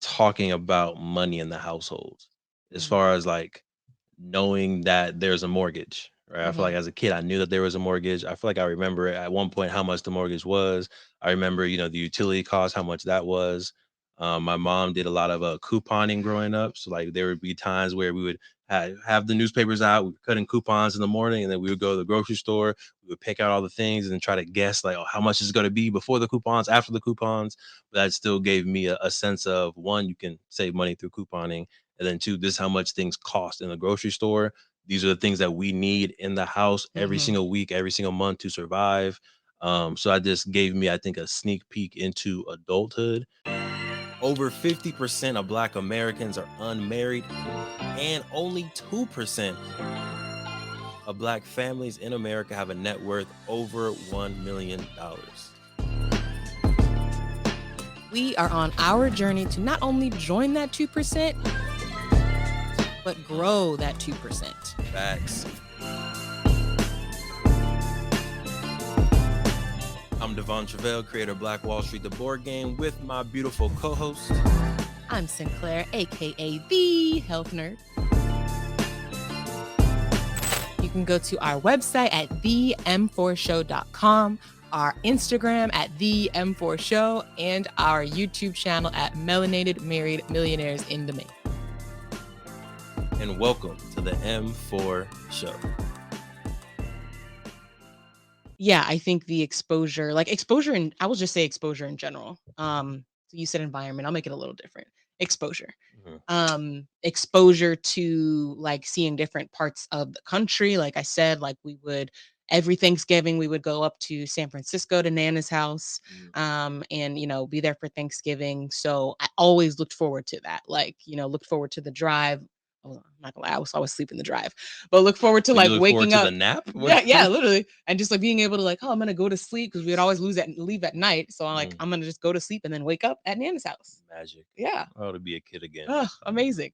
talking about money in the household, as Mhm. far as like knowing that there's a mortgage, right? I feel like Mhm. as a kid, I knew that there was a mortgage. I feel like I remember at one point how much the mortgage was. I remember, the utility cost, how much that was. My mom did a lot of couponing growing up. So like there would be times where we would have the newspapers out, we were cutting coupons in the morning, and then we would go to the grocery store. We would pick out all the things and then try to guess like, oh, how much is it going to be before the coupons, after the coupons. But that still gave me a sense of, one, you can save money through couponing, and then two, this is how much things cost in the grocery store. These are the things that we need in the house every Mhm. single week, every single month to survive. So I just gave me, I think, a sneak peek into adulthood. Over 50% of Black Americans are unmarried, and only 2% of Black families in America have a net worth over $1 million. We are on our journey to not only join that 2%, but grow that 2%. Facts. I'm Devon Truvel, creator of Black Wall Street, the board game, with my beautiful co-host. I'm Sinclair, aka the Health Nerd. You can go to our website at them4show.com, our Instagram at them4show, and our YouTube channel at Melanated Married Millionaires in the Making. And welcome to the M4 Show. Yeah, I think the exposure, and I will just say exposure in general. So you said environment, I'll make it a little different. Exposure. Exposure to like seeing different parts of the country. Like I said, like we would every Thanksgiving we would go up to San Francisco to Nana's house, and be there for Thanksgiving. So I always looked forward to that. Like looked forward to the drive. I'm not gonna lie, I was always sleeping the drive, but look forward to So you like look forward waking to the up. nap? Yeah, yeah, literally, and just like being able to like, oh, I'm gonna go to sleep because we would always leave at night. So I'm like, I'm gonna just go to sleep and then wake up at Nana's house. Magic. Yeah. Oh, to be a kid again. Oh, amazing.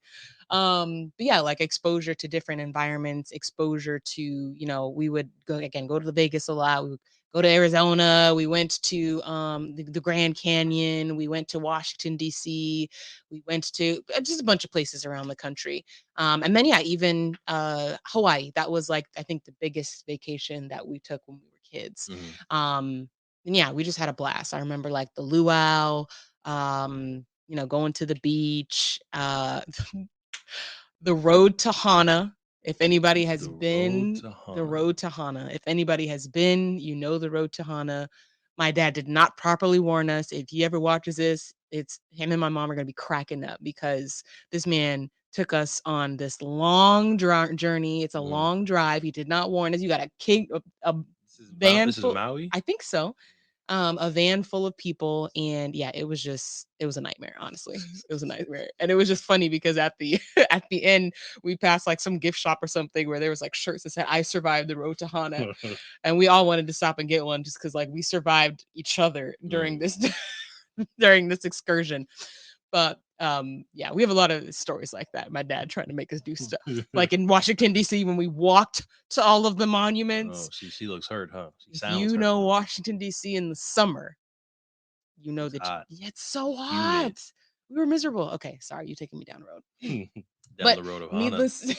But yeah, like exposure to different environments, exposure to, we would go to the Vegas a lot. We would go to Arizona. We went to the Grand Canyon. We went to Washington, D.C. We went to just a bunch of places around the country. And then, yeah, even Hawaii. That was like, I think the biggest vacation that we took when we were kids. And yeah, we just had a blast. I remember like the luau, going to the beach, the road to Hana. If anybody has been, the road to Hana. If anybody has been, the road to Hana. My dad did not properly warn us. If he ever watches this, it's him and my mom are going to be cracking up because this man took us on this long journey. It's a long drive. He did not warn us. You got a van This is full. Maui? I think so, a van full of people, and yeah, it was a nightmare, honestly. It was a nightmare. And it was just funny because at the at the end we passed like some gift shop or something where there was like shirts that said I survived the road to Hana, and we all wanted to stop and get one just because like we survived each other during this during this excursion. But yeah, we have a lot of stories like that. My dad trying to make us do stuff. Like in Washington, D.C., when we walked to all of the monuments. Oh, she looks hurt, huh? She If sounds you hurt. know Washington, D.C. in the summer, you know It's that hot. yeah, it's so Humid. hot. We were miserable. Okay, sorry, you taking me down the road. Down But the road of Hana. needless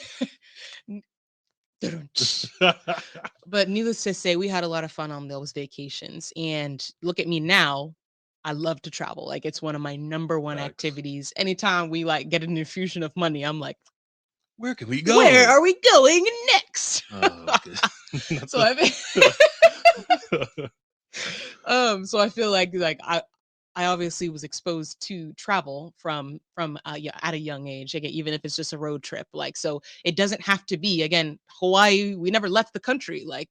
but needless to say, we had a lot of fun on those vacations. And look at me now. I love to travel. Like it's one of my number one Facts. activities. Anytime we like get an infusion of money, I'm like, Where can we where go? are we going next? Oh, good. So I so I feel like I obviously was exposed to travel from yeah, at a young age, again, even if it's just a road trip. Like, so it doesn't have to be, again, Hawaii. We never left the country. Like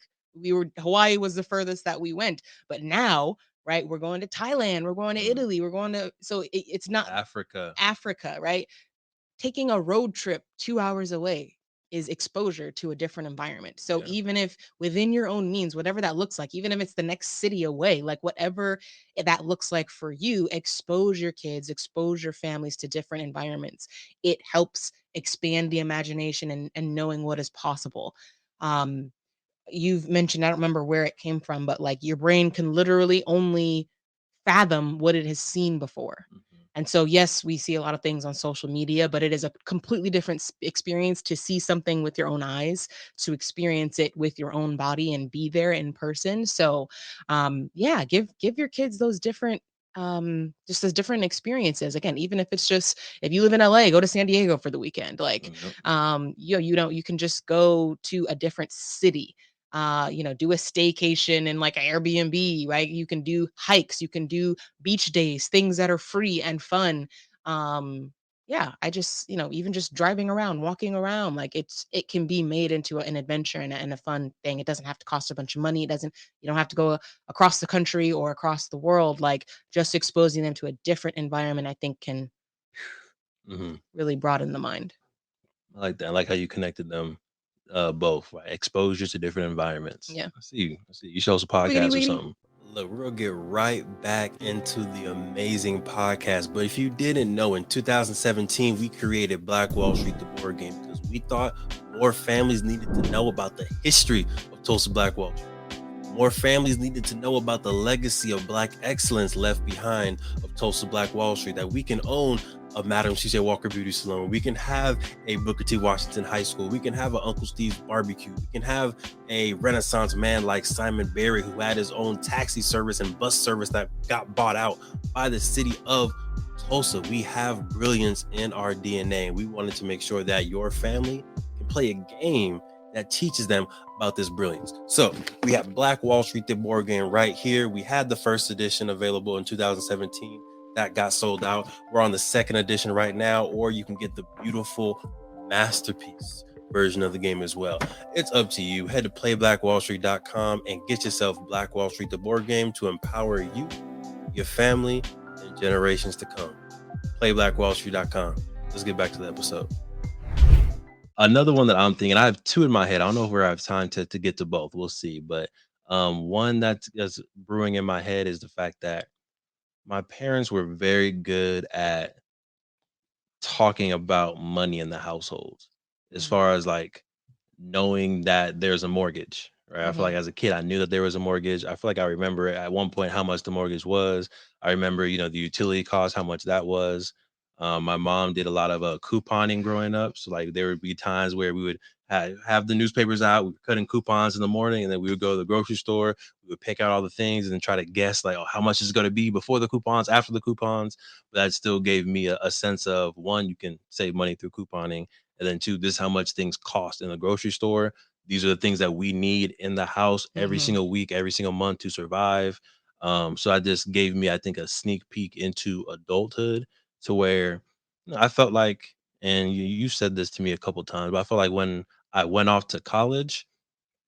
Hawaii was the furthest that we went. But now, right, we're going to Thailand, we're going to Italy, we're going to, so it's not Africa. Africa, right? Taking a road trip 2 hours away is exposure to a different environment. So Yeah. even if within your own means, whatever that looks like, even if it's the next city away, like whatever that looks like for you, expose your kids, expose your families to different environments. It helps expand the imagination and knowing what is possible. Um, you've mentioned, I don't remember where it came from, but like your brain can literally only fathom what it has seen before. And so, yes, we see a lot of things on social media, but it is a completely different experience to see something with your own eyes, to experience it with your own body and be there in person. So, yeah, give your kids those different just as different experiences. Again, even if it's just, if you live in LA, go to San Diego for the weekend. Like, Yep. you can just go to a different city, do a staycation in like an Airbnb, right? You can do hikes, you can do beach days, things that are free and fun. Yeah, I just, even just driving around, walking around, like it can be made into an adventure and a fun thing. It doesn't have to cost a bunch of money. You don't have to go across the country or across the world. Like, just exposing them to a different environment, I think can Hmm. really broaden the mind. I like that. I like how you connected them both, right? Exposure to different environments. Yeah. I see you. I see you. Show us a Weedy podcast or weedy. something. Look, we're gonna get right back into the amazing podcast. But if you didn't know, in 2017, we created Black Wall Street, the board game, because we thought more families needed to know about the history of Tulsa Black Wall Street. More families needed to know about the legacy of Black excellence left behind of Tulsa Black Wall Street, that we can own a Madam C.J. Walker Beauty Salon. We can have a Booker T. Washington High School. We can have an Uncle Steve's Barbecue. We can have a Renaissance man like Simon Berry, who had his own taxi service and bus service that got bought out by the city of Tulsa. We have brilliance in our DNA. We wanted to make sure that your family can play a game that teaches them about this brilliance. So we have Black Wall Street, the board game, right here. We had the first edition available in 2017. That got sold out. We're on the second edition right now, or you can get the beautiful masterpiece version of the game as well. It's up to you. Head to playblackwallstreet.com and get yourself Black Wall Street, the board game, to empower you, your family, and generations to come. Playblackwallstreet.com. Let's get back to the episode. Another one that I'm thinking, I have two in my head. I don't know if I have time to get to both. We'll see. But one that's brewing in my head is the fact that my parents were very good at talking about money in the household, as Mhm. far as like knowing that there's a mortgage, right? I feel like Mhm. as a kid, I knew that there was a mortgage. I feel like I remember at one point how much the mortgage was. I remember, the utility cost, how much that was. My mom did a lot of couponing growing up. So like there would be times where we would have the newspapers out, we were cutting coupons in the morning, and then we would go to the grocery store, we would pick out all the things and then try to guess like, oh, how much is going to be before the coupons, after the coupons. But that still gave me a sense of, one, you can save money through couponing, and then two, this is how much things cost in the grocery store. These are the things that we need in the house every Mhm. single week, every single month to survive. So I just gave me, I think, a sneak peek into adulthood, to where I felt like, and you said this to me a couple times, but I felt like when I went off to college,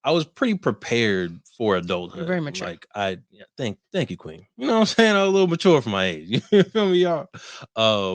I was pretty prepared for You're adulthood. very mature. Like yeah, thank you, Queen. You know what I'm saying? I was a little mature for my age. You feel me, y'all?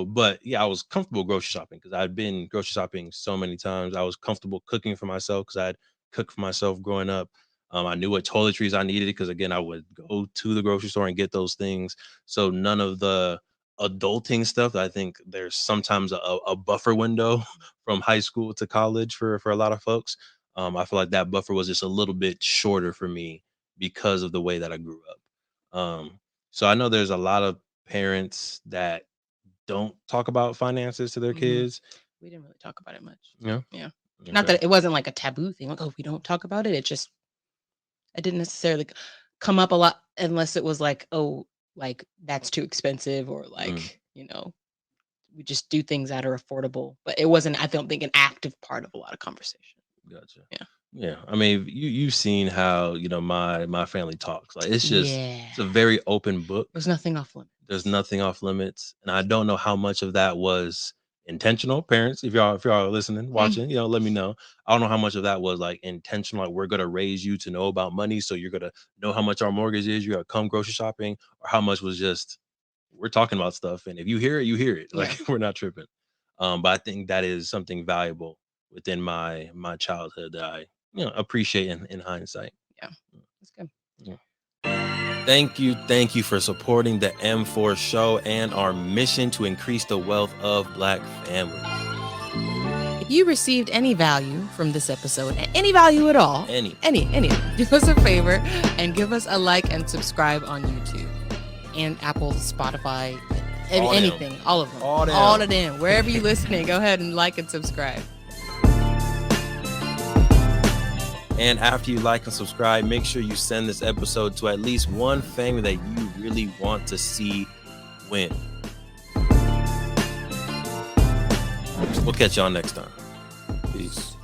But yeah, I was comfortable grocery shopping because I'd been grocery shopping so many times. I was comfortable cooking for myself because I'd cooked for myself growing up. I knew what toiletries I needed because again, I would go to the grocery store and get those things. So none of the adulting stuff. I think there's sometimes a buffer window from high school to college for a lot of folks. I feel like that buffer was just a little bit shorter for me because of the way that I grew up. So I know there's a lot of parents that don't talk about finances to their Mhm. kids. We didn't really talk about it much. Yeah. Yeah. Not Okay. that it wasn't like a taboo thing, like, "Oh, we don't talk about it." It didn't necessarily come up a lot unless it was like, "Oh, like, that's too expensive," or Mm, like, we just do things that are affordable, but it wasn't, I don't think, an active part of a lot of conversation. gotcha. Yeah. Yeah. I mean, you've seen how my family talks. Like Yeah. it's a very open book. There's nothing off There's limits. nothing off limits, and I don't know how much of that was intentional. Parents, if y'all are listening, Mm, watching, let me know. I don't know how much of that was like intentional. Like, we're gonna raise you to know about money, so you're gonna know how much our mortgage is. You're gonna come grocery shopping, or how much was just, we're talking about stuff, and if you hear it, you hear it. yeah. Like, we're not tripping. But I think that is something valuable within my childhood that I appreciate in hindsight. Yeah. That's good. Yeah. Thank you for supporting the M4 show and our mission to increase the wealth of Black families. If you received any value from this episode, any value at all, Any. do us a favor and give us a like and subscribe on YouTube and Apple, Spotify, anything, all of them, all of them. Wherever you're listening, go ahead and like and subscribe. And after you like and subscribe, make sure you send this episode to at least one family that you really want to see win. We'll catch y'all next time. Peace.